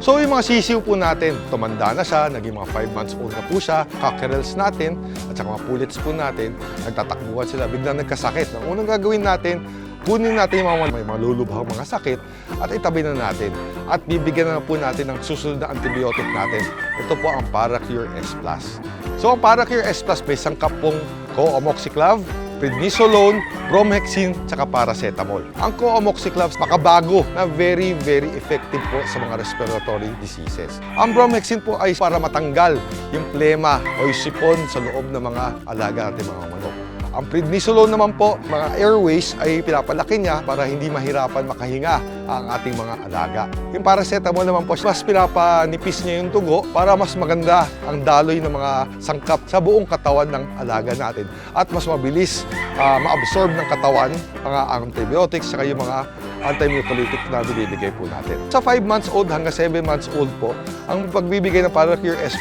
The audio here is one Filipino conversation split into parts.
So yung mga sisiw po natin, tumanda na siya, naging mga 5 months old na po siya, cockerels natin, at saka mga pullets po natin, nagtatakbuhan sila, biglang nagkasakit. Ang unang gagawin natin, kunin natin yung may mga lulubhang mga sakit at itabi na natin. At bibigyan na po natin ng susunod na antibiotic natin. Ito po ang Paracure S+. So ang Paracure S+, may sangkap pong co-amoxiclav, prednisolone, bromhexin, tsaka paracetamol. Ang co-amoxiclav, makabago na very effective po sa mga respiratory diseases. Ang bromhexin po ay para matanggal yung plema o yung sipon sa loob ng mga alaga natin mga manok. Ang prednisolone naman po, mga airways ay pinapalaki niya para hindi mahirapan makahinga ang ating mga alaga. Yung paracetamol naman po, mas pinapanipis niya yung dugo para mas maganda ang daloy ng mga sangkap sa buong katawan ng alaga natin. At mas mabilis ma-absorb ng katawan mga antibiotics saka yung mga antimucolytic na binibigay po natin. Sa 5 months old hanggang 7 months old po, ang pagbibigay ng Paracure S+,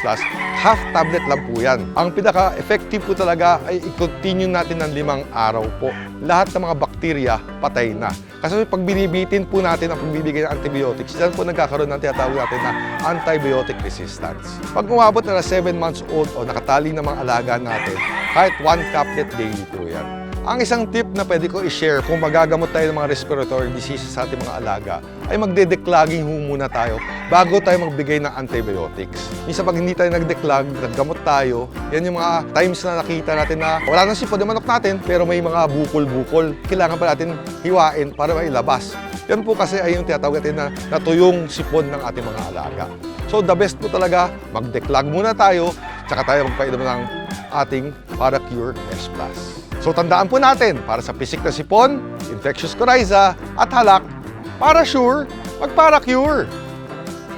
half tablet lang po yan. Ang pinaka-effective po talaga ay i-continue natin ng 5 araw po. Lahat ng mga bakterya, patay na. Kasi pag binibitin po natin ang pagbibigay ng antibiotics, dyan po nagkakaroon ng tinatawag natin na antibiotic resistance. Pag umabot na 7 months old o nakatali ng mga alaga natin, kahit 1 caplet daily po yan. Ang isang tip na pwede ko i-share kung magagamot tayo ng mga respiratory diseases sa ating mga alaga ay magde-declogging muna tayo bago tayo magbigay ng antibiotics. Minsan pag hindi tayo nag-declog, naggamot tayo, yan yung mga times na nakita natin na wala nang sipon ng manok natin pero may mga bukol-bukol. Kailangan pa natin hiwain para mailabas. Yan po kasi ay yung tinatawag natin na natuyong sipon ng ating mga alaga. So the best po talaga, mag-declog muna tayo, tsaka tayo magpainom ng ating Paracure S+. So tandaan po natin, para sa pisik na sipon, infectious coryza at halak, para sure, mag-Paracure!